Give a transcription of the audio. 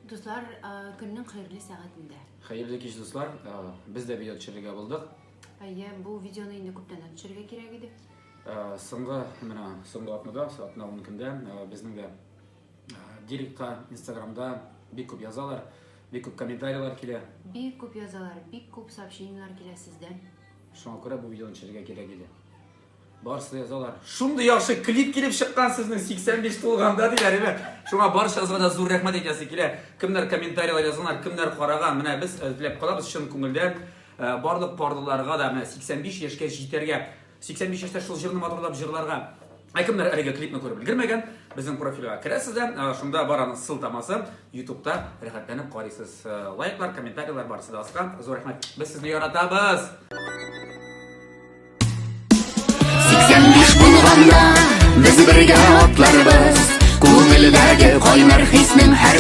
Dostlar, günün hayırlı saatinde. Hayırlı kech dostlar. Biz de video tushirga bo'ldik. Bu videonu endi ko'pdan tushirga kerak edi. So'nggi haftada soat 9 kunda bizning de direktda Instagramda bir ko'p yozalar, bir ko'p kommentariylar keladi. Bir ko'p yozalar, bir ko'p сообщениялар keladi sizdan. Shunga ko'ra bu videoni tushirga kerak edi. Barcha yozalar. Shunday yaxshi klip kelib chiqqan sizning 85 to'lganda deylar. Shunga barchasiga da zo'r rahmat aytasiz kelar. Kimlar kommentariyalar yozganlar, kimlar qaragan, mana biz izlab qolamiz chin ko'ngildan. Barliq pardalarga da 85 yoshga yetarga 85 yoshda shul jirni motorlab jirlarga kimlar ariga klipni ko'rib ulgurmagan bizning profilga kirasizlar. Shunda barani siltamasi YouTube'da rohatlanib qaraysiz. Like'lar, kommentariyalar barchasiga asqan. Zo'r rahmat. Biz sizni yaratamiz. 85 bo'lganda biz birga otlarimiz ko'ngildagi qo'ynar hisning har